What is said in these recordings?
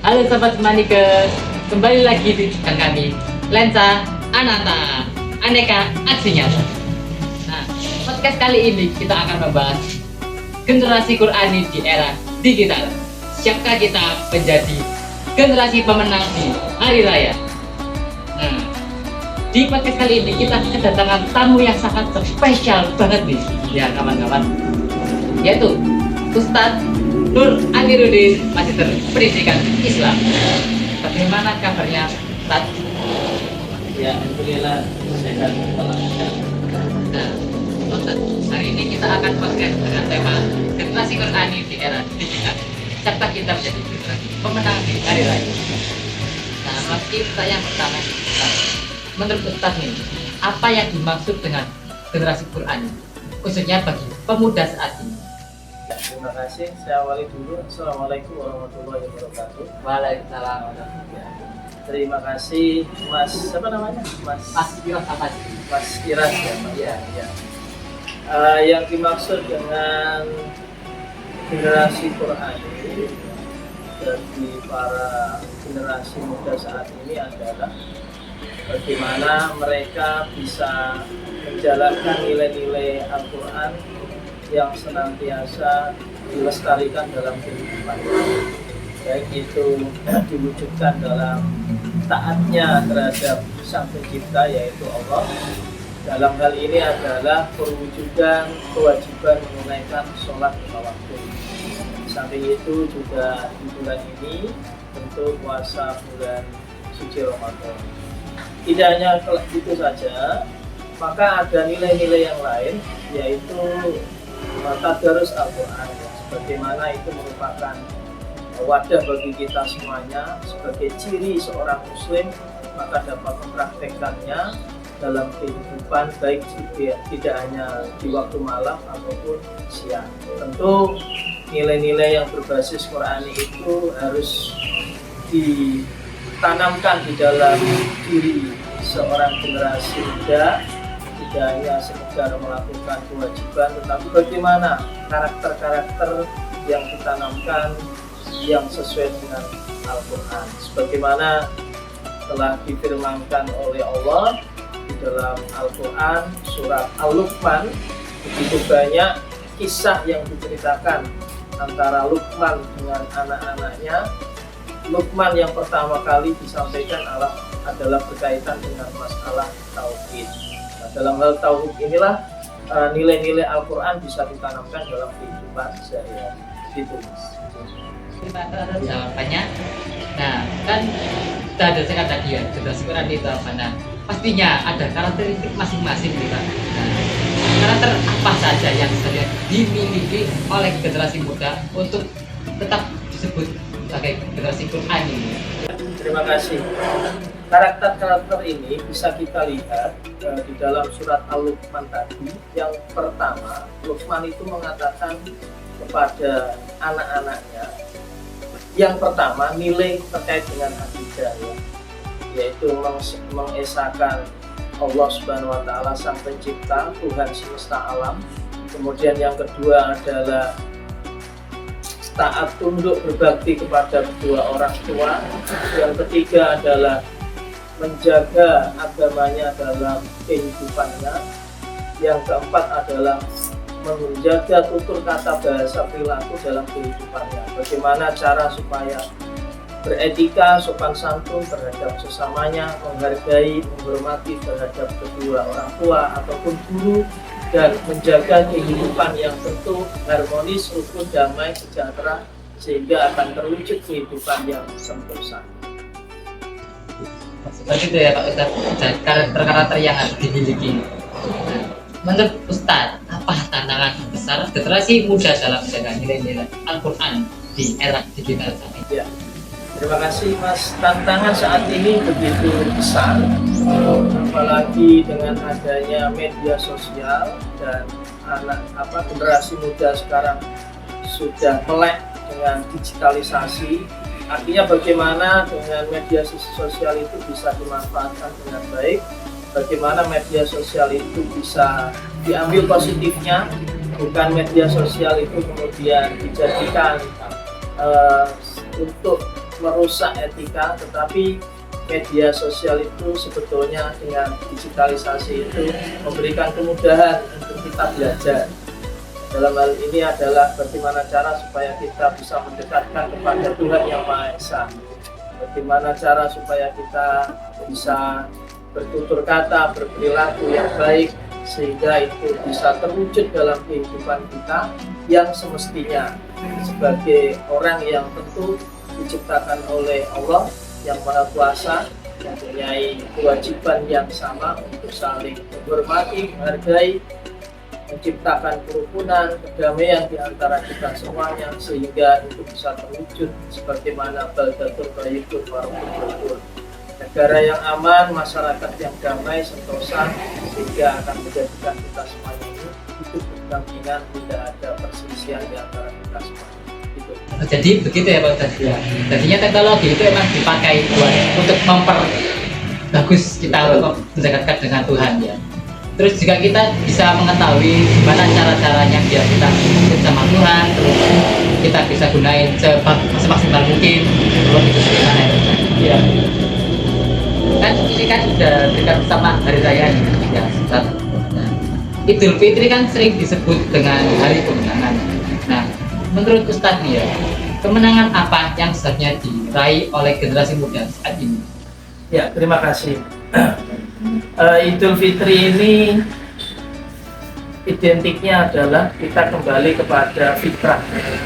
Halo sahabat Manikers, kembali lagi di channel kami Lensa Ananta Aneka Aksi Nyata. Nah, podcast kali ini kita akan membahas generasi Qurani di era digital. Siapkah kita menjadi generasi pemenang di hari raya? Nah, di podcast kali ini kita kedatangan tamu yang sangat spesial banget nih ya kawan-kawan, yaitu Ustadz Nur Amiruddin, Magister Pendidikan Islam. Bagaimana kabarnya, Ustaz? Ya, alhamdulillah sehat. Nah, Ustaz, hari ini kita akan podcast dengan tema generasi Qurani di era digital. Siapa kita menjadi generasi pemenang di hari raya? Nah, mungkin saya pertama, Ustaz, menurut Ustaz nih, apa yang dimaksud dengan generasi Qurani, khususnya bagi pemuda saat ini? Terima kasih. Saya awali dulu. Assalamualaikum warahmatullahi wabarakatuh. Waalaikumsalam. Ya. Terima kasih, Mas. Siapa namanya? Mas Kiros apa sih? Mas Kiras ya, Pak? Iya. Ya. Yang dimaksud dengan generasi Qurani bagi para generasi muda saat ini adalah bagaimana mereka bisa menjalankan nilai-nilai Al-Quran yang senantiasa dilestarikan dalam kehidupan, baik itu diwujudkan dalam taatnya terhadap Sang Pencipta yaitu Allah. Dalam hal ini adalah perwujudan kewajiban menunaikan sholat lima waktu. Samping itu juga di bulan ini tentu puasa bulan suci Ramadan. Tidak hanya itu saja, maka ada nilai-nilai yang lain, yaitu tadarus Al-Quran, sebagaimana itu merupakan wadah bagi kita semuanya sebagai ciri seorang muslim, maka dapat mempraktekkannya dalam kehidupan, baik tidak hanya di waktu malam ataupun siang. Tentu nilai-nilai yang berbasis Qurani itu harus ditanamkan di dalam diri seorang generasi muda, tidak hanya sekedar melakukan kewajiban, tetapi bagaimana karakter-karakter yang ditanamkan yang sesuai dengan Al-Quran, sebagaimana telah difirmankan oleh Allah di dalam Al-Quran surat Al-Luqman. Begitu banyak kisah yang diceritakan antara Luqman dengan anak-anaknya. Luqman yang pertama kali disampaikan adalah berkaitan dengan masalah tauhid. Nah, dalam hal tauhid inilah nilai-nilai Al-Quran bisa ditanamkan dalam kehidupan sehari-hari. Itu, Mas. Terima kasih atas jawabannya. Nah, kan kita ada sekat tadi ya, generasi Quran itu apa? Nah, pastinya ada karakteristik masing-masing kita. Nah, karakter apa saja yang saja dimiliki oleh generasi muda untuk tetap disebut sebagai generasi Quran ini? Terima kasih. Karakter-karakter ini bisa kita lihat di dalam surat Al-Luqman tadi. Yang pertama, Luqman itu mengatakan kepada anak-anaknya, yang pertama nilai terkait dengan akidah, yaitu mengesahkan Allah Subhanahu wa Ta'ala Sang Pencipta, Tuhan semesta alam. Kemudian yang kedua adalah taat tunduk berbakti kepada kedua orang tua. Yang ketiga adalah menjaga agamanya dalam kehidupannya. Yang keempat adalah menjaga tutur kata, bahasa, perilaku dalam kehidupannya. Bagaimana cara supaya beretika, sopan santun terhadap sesamanya, menghargai, menghormati terhadap kedua orang tua ataupun guru, dan menjaga kehidupan yang tentu harmonis, rukun, damai, sejahtera, sehingga akan terwujud kehidupan yang sentosa. Seperti itu ya Pak Ustadz, karakter-karakter yang harus dimiliki. Nah, menurut Ustadz, apa tantangan besar generasi muda dalam menjaga nilai-nilai Al-Quran di era digital saat ini? Ya, terima kasih Mas. Tantangan saat ini begitu besar, apalagi dengan adanya media sosial dan generasi muda sekarang sudah melek dengan digitalisasi. Artinya bagaimana dengan media sosial itu bisa dimanfaatkan dengan baik, bagaimana media sosial itu bisa diambil positifnya, bukan media sosial itu kemudian dijadikan untuk merusak etika, tetapi media sosial itu sebetulnya dengan digitalisasi itu memberikan kemudahan untuk kita belajar. Dalam hal ini adalah bagaimana cara supaya kita bisa mendekatkan kepada Tuhan Yang Maha Esa. Bagaimana cara supaya kita bisa bertutur kata, berperilaku yang baik, sehingga itu bisa terwujud dalam kehidupan kita yang semestinya sebagai orang yang tentu diciptakan oleh Allah yang Maha Kuasa, mempunyai kewajiban yang sama untuk saling menghormati, menghargai, menciptakan kerukunan, kedamaian di antara kita semuanya, sehingga itu bisa terwujud sebagaimana baldatun thayyibun wa rabbun ghafur. Negara yang aman, masyarakat yang damai, sentosa, sehingga akan menjadikan kita semuanya ini hidup berdampingan, tidak ada perselisihan di antara kita semuanya. Jadi begitu ya Pak Ustadz. Ya. Jadinya teknologi itu emang dipakai untuk memperbagus kita untuk mendekatkan dengan Tuhan ya. Terus juga kita bisa mengetahui gimana cara-caranya biar kita dekat sama Tuhan, terus kita bisa gunain semaksimal mungkin sebelum itu bagaimana ya. Kan ini kan sudah dekat sama hari raya ya Ustaz. Nah, Idul Fitri kan sering disebut dengan hari kemenangan. Nah, menurut Ustaz nih ya, kemenangan apa yang seharusnya diraih oleh generasi muda saat ini? Ya, terima kasih. Idul Fitri ini identiknya adalah kita kembali kepada fitrah.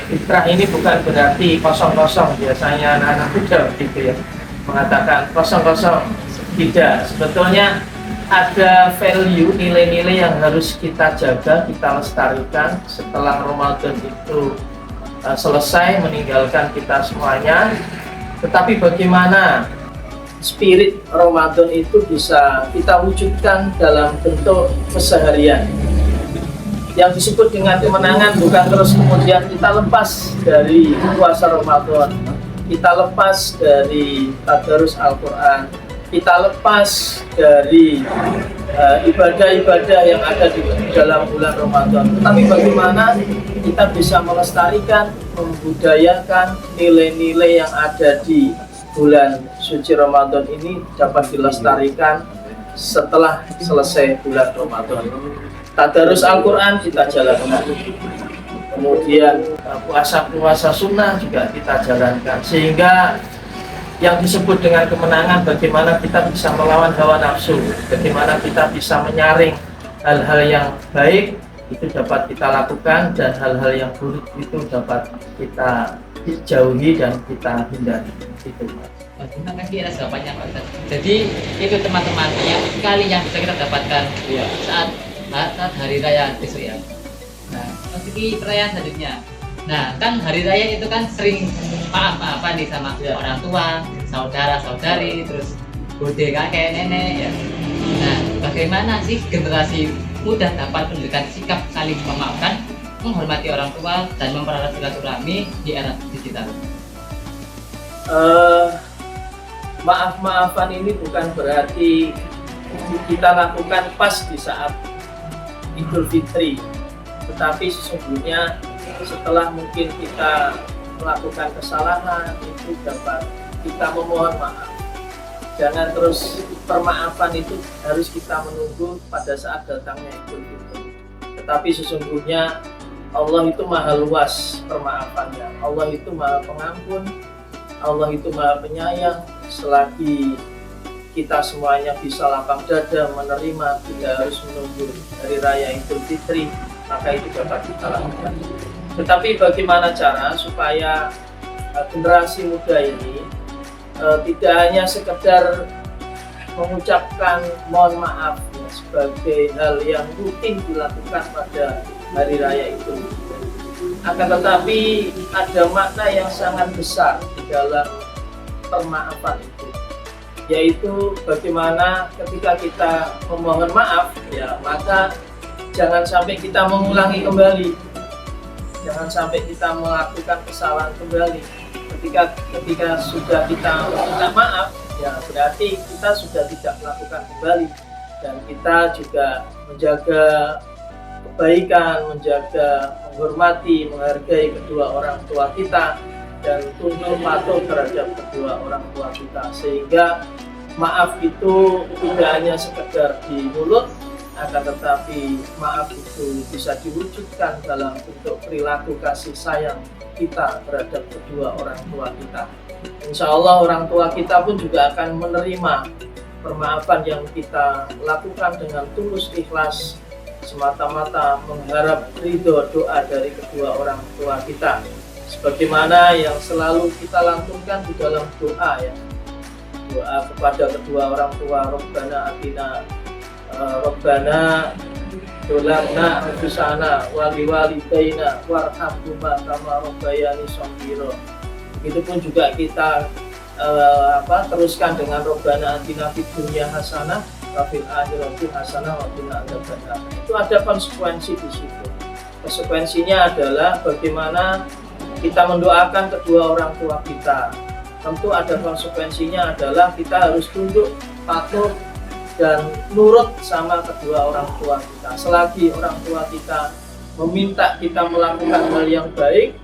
Fitrah ini bukan berarti kosong-kosong, biasanya anak-anak muda gitu ya mengatakan kosong-kosong. Tidak, sebetulnya ada value, nilai-nilai yang harus kita jaga, kita lestarikan setelah Ramadan itu selesai meninggalkan kita semuanya. Tetapi bagaimana spirit Ramadan itu bisa kita wujudkan dalam bentuk keseharian. Yang disebut dengan kemenangan bukan terus kemudian kita lepas dari puasa Ramadan, kita lepas dari tadarus Al-Quran, kita lepas dari ibadah-ibadah yang ada di dalam bulan Ramadan. Tetapi bagaimana kita bisa melestarikan, membudayakan nilai-nilai yang ada di bulan suci Ramadan ini dapat dilestarikan setelah selesai bulan Ramadan. Tadarus Al-Quran kita jalankan, kemudian puasa-puasa sunnah juga kita jalankan, sehingga yang disebut dengan kemenangan bagaimana kita bisa melawan hawa nafsu, bagaimana kita bisa menyaring hal-hal yang baik itu dapat kita lakukan, dan hal-hal yang buruk itu dapat kita jauhi dan kita hindari. Itu. Terima kasih atas jawabannya Pak Ustadz. Jadi itu teman-teman yang sekali yang bisa kita dapatkan saat hari raya besok ya. Nah, memasuki perayaan selanjutnya. Nah, kan hari raya itu kan sering maaf-maafan nih sama orang tua, saudara-saudari, terus bude kakek nenek ya. Nah, bagaimana sih generasi muda dapat menunjukkan sikap saling memaafkan, menghormati orang tua, dan mempererat silaturahmi di era digital? Maaf-maafan ini bukan berarti kita lakukan pas di saat Idul Fitri, tetapi sesungguhnya setelah mungkin kita melakukan kesalahan itu dapat kita memohon maaf. Jangan terus permaafan itu harus kita menunggu pada saat datangnya Idul Fitri, tetapi sesungguhnya Allah itu maha luas permaafannya, Allah itu maha pengampun, Allah itu maha penyayang. Selagi kita semuanya bisa lapang dada menerima, tidak harus menunggu hari raya Idul Fitri, maka itu dapat kita lakukan. Tetapi bagaimana cara supaya generasi muda ini tidak hanya sekedar mengucapkan mohon maaf ya, sebagai hal yang rutin dilakukan pada hari raya itu, akan tetapi ada makna yang sangat besar di dalam permaafan itu, yaitu bagaimana ketika kita memohon maaf ya, maka jangan sampai kita mengulangi kembali, jangan sampai kita melakukan kesalahan kembali. Ketika sudah kita minta maaf ya, berarti kita sudah tidak melakukan kembali, dan kita juga menjaga kebaikan, menjaga, menghormati, menghargai kedua orang tua kita, dan tunduk patuh terhadap kedua orang tua kita, sehingga maaf itu tidak hanya sekedar di mulut, akan tetapi maaf itu bisa diwujudkan dalam bentuk perilaku kasih sayang kita terhadap kedua orang tua kita. Insya Allah orang tua kita pun juga akan menerima permaafan yang kita lakukan dengan tulus ikhlas, semata-mata mengharap ridho doa dari kedua orang tua kita, sebagaimana yang selalu kita lantunkan di dalam doa, ya, doa kepada kedua orang tua. Rabbana atina Rabbana dolamna anfusana wali walidaina warhamhuma kama rabbayani shaghira. Begitupun juga kita teruskan dengan Rabbana atina fid dunya hasanah wa fil akhirati hasanah wa qina adzabannar. Itu ada konsekuensi di situ. Konsekuensinya adalah bagaimana kita mendoakan kedua orang tua kita. Tentu ada konsekuensinya adalah kita harus tunduk, patuh, dan nurut sama kedua orang tua kita. Selagi orang tua kita meminta kita melakukan hal yang baik,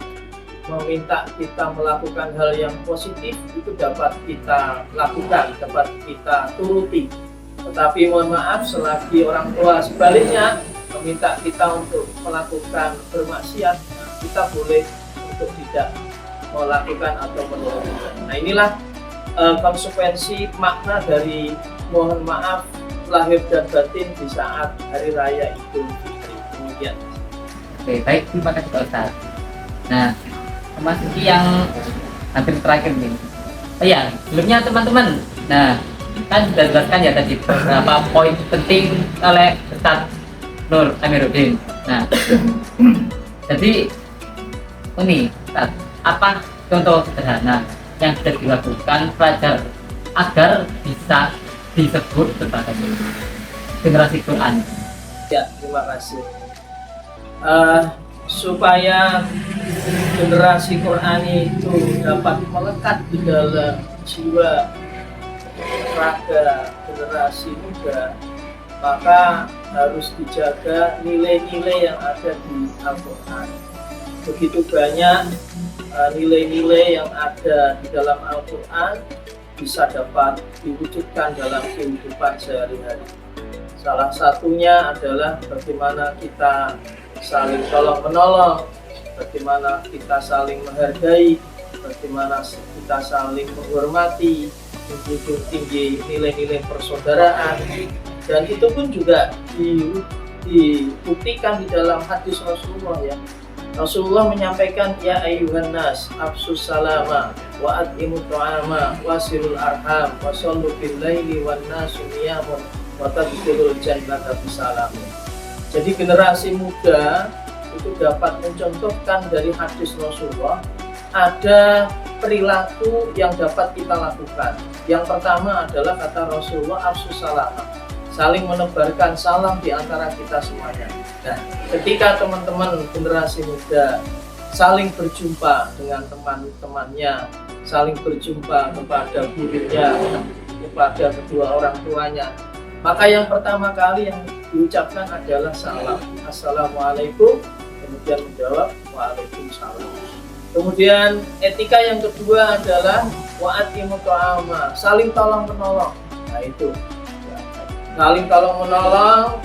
meminta kita melakukan hal yang positif, itu dapat kita lakukan, dapat kita turuti. Tetapi mohon maaf, selagi orang tua sebaliknya meminta kita untuk melakukan bermaksiat, kita boleh untuk tidak melakukan atau menurutkan. Nah, inilah konsekuensi makna dari mohon maaf lahir dan batin di saat hari raya Idul Fitri. Demikian. Oke, baik, terima kasih Pak Ustaz. Nah, memasuki yang hampir terakhir nih. Oh ya, sebelumnya teman-teman, nah kan sudah jelaskan ya tadi beberapa poin penting oleh Ustaz Nur Amiruddin. Nah, jadi ini Ustaz, apa contoh sederhana yang sudah dilakukan pelajar agar bisa disebut sebagai generasi Quran? Ya, terima kasih. Supaya generasi Qurani itu dapat melekat di dalam jiwa raga generasi muda, maka harus dijaga nilai-nilai yang ada di Al-Quran. Begitu banyak nilai-nilai yang ada di dalam Al-Quran bisa dapat diwujudkan dalam kehidupan sehari-hari. Salah satunya adalah bagaimana kita saling tolong-menolong, bagaimana kita saling menghargai, bagaimana kita saling menghormati, menjunjung tinggi nilai-nilai persaudaraan. Dan itu pun juga dibuktikan di dalam hadis Rasulullah, ya. Rasulullah menyampaikan, ya ayyuhan nas afsus salama wa at'imut ta'ama wasilul arham wa sallu bil laili wan nasu niyamun wa tadkhulul jannata bisalam. Jadi generasi muda itu dapat mencontohkan dari hadis Rasulullah, ada perilaku yang dapat kita lakukan. Yang pertama adalah kata Rasulullah, afsus salama, saling menebarkan salam di antara kita semuanya. Nah, ketika teman-teman generasi muda saling berjumpa dengan teman-temannya, saling berjumpa kepada gurunya, kepada kedua orang tuanya, maka yang pertama kali yang diucapkan adalah salam. Assalamualaikum, kemudian menjawab waalaikumsalam. Kemudian etika yang kedua adalah wa'atimut ta'ama, saling tolong menolong. Nah, itu saling tolong menolong,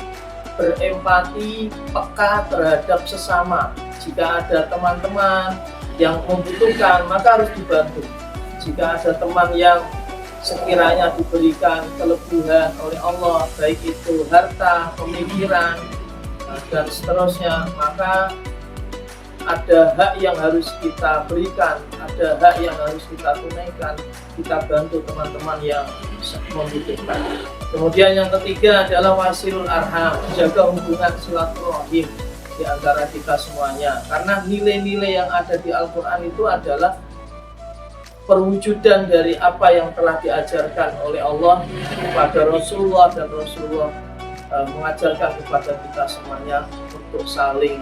berempati, peka terhadap sesama. Jika ada teman-teman yang membutuhkan, maka harus dibantu. Jika ada teman yang sekiranya diberikan kelebihan oleh Allah, baik itu harta, pemikiran, dan seterusnya, maka ada hak yang harus kita berikan, ada hak yang harus kita tunaikan. Kita bantu teman-teman yang membutuhkan. Kemudian yang ketiga adalah wasilul arham, jaga hubungan silaturahim di antara kita semuanya. Karena nilai-nilai yang ada di Al-Quran itu adalah perwujudan dari apa yang telah diajarkan oleh Allah kepada Rasulullah, dan Rasulullah mengajarkan kepada kita semuanya untuk saling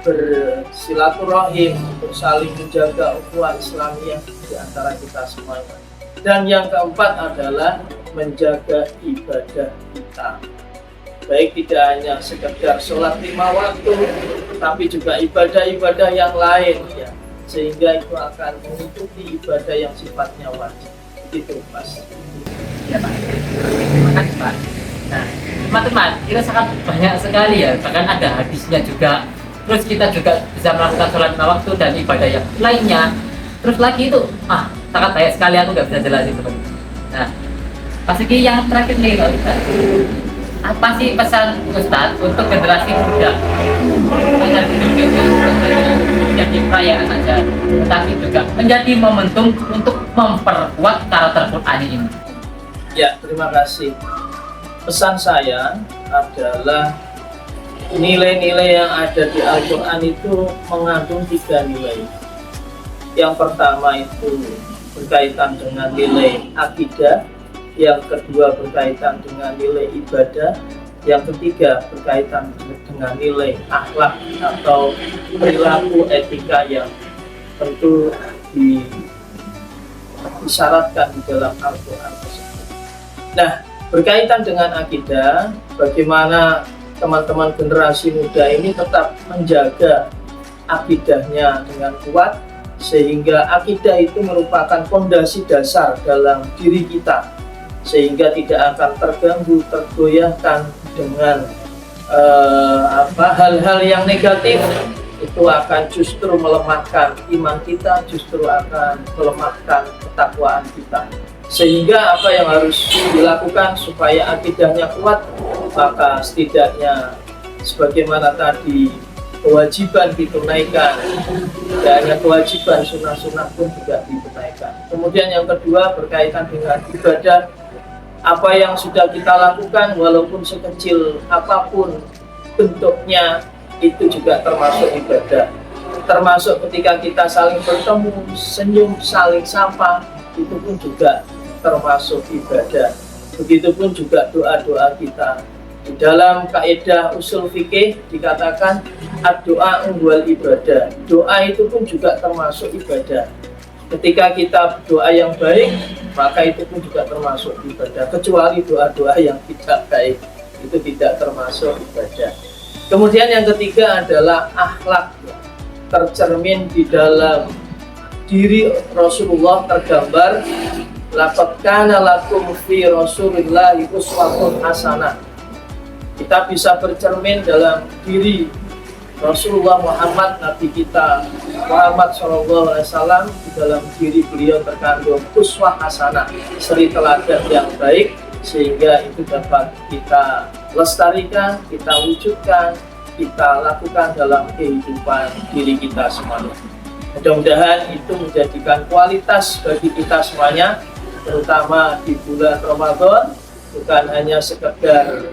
bersilaturahim, untuk saling menjaga ukhuwah Islamiyah di antara kita semuanya. Dan yang keempat adalah menjaga ibadah kita, baik tidak hanya sekedar sholat 5 waktu, tapi juga ibadah-ibadah yang lain, ya. sehingga itu akan mengikuti ibadah yang sifatnya wajib. Gitu, Mas. Ya, Pak. Terima kasih, Pak. Nah, teman-teman, kita sangat banyak sekali ya, bahkan ada hadisnya juga. Terus kita juga bisa melakukan sholat lima waktu dan ibadah yang lainnya. Terus lagi itu, sangat banyak sekali, aku nggak bisa jelasin teman. Nah, Pak Sigi yang terakhir nih, Pak Ustaz. Apa sih pesan Ustaz untuk generasi muda? Agar hidup itu menjadi perayaan saja, tetapi juga menjadi momentum untuk memperkuat karakter Quran ini. Ya, terima kasih. Pesan saya adalah nilai-nilai yang ada di Al-Quran itu mengandung 3 nilai. Yang pertama itu berkaitan dengan nilai akidah, yang kedua berkaitan dengan nilai ibadah, yang ketiga berkaitan dengan nilai akhlak atau perilaku etika yang tentu disyaratkan di dalam Al-Quran tersebut. Nah, berkaitan dengan akidah, bagaimana teman-teman generasi muda ini tetap menjaga akidahnya dengan kuat, sehingga akidah itu merupakan fondasi dasar dalam diri kita, sehingga tidak akan terganggu, tergoyahkan dengan hal-hal yang negatif. Itu akan justru melemahkan iman kita, justru akan melemahkan ketakwaan kita. Sehingga apa yang harus dilakukan supaya akidahnya kuat, maka setidaknya sebagaimana tadi kewajiban ditunaikan, tidak hanya kewajiban, sunnah-sunnah pun juga ditunaikan. Kemudian yang kedua berkaitan dengan ibadah, apa yang sudah kita lakukan walaupun sekecil apapun bentuknya itu juga termasuk ibadah. Termasuk ketika kita saling bertemu, senyum, saling sapa, itu pun juga termasuk ibadah. Begitupun juga doa-doa kita. Di dalam kaidah usul fikih dikatakan ad-doa wal ibadah. Doa itu pun juga termasuk ibadah. Ketika kita doa yang baik, maka itu pun juga termasuk ibadah. Kecuali doa-doa yang tidak baik, itu tidak termasuk ibadah. Kemudian yang ketiga adalah akhlak, tercermin di dalam diri Rasulullah tergambar laqad kana lakum fi Rasulillahi uswatun hasanah. Kita bisa bercermin dalam diri Rasulullah Muhammad, Nabi kita Muhammad SAW, di dalam diri beliau terkandung uswah hasanah, suri teladan yang baik, sehingga itu dapat kita lestarikan, kita wujudkan, kita lakukan dalam kehidupan diri kita semuanya. Mudah-mudahan itu menjadikan kualitas bagi kita semuanya, terutama di bulan Ramadan, bukan hanya sekedar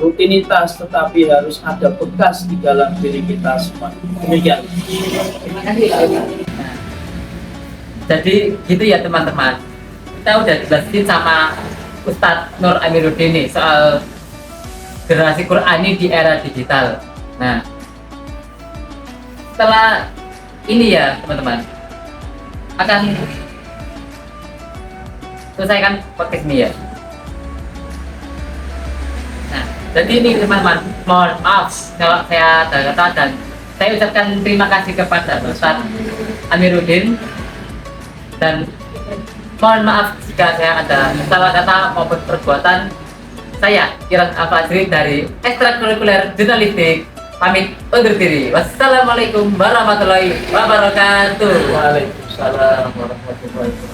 rutinitas, tetapi harus ada bekas di dalam diri kita semua. Demikian. Terima kasih. Nah, jadi gitu ya teman-teman. Kita udah dijelasin sama Ustadz Nur Amiruddin nih soal generasi Qurani di era digital. Nah, setelah ini ya teman-teman, akan selesaikan podcast ini ya. Nah, jadi ini teman-teman, mohon maaf kalau saya ada kata, dan saya ucapkan terima kasih kepada Ustadz Amiruddin, dan mohon maaf jika saya ada salah kata maupun perbuatan. Saya Kiran Al-Fajri dari Ekstrakurikuler Jurnalistik pamit undur diri. Wassalamualaikum warahmatullahi wabarakatuh. Waalaikumsalam warahmatullahi wabarakatuh.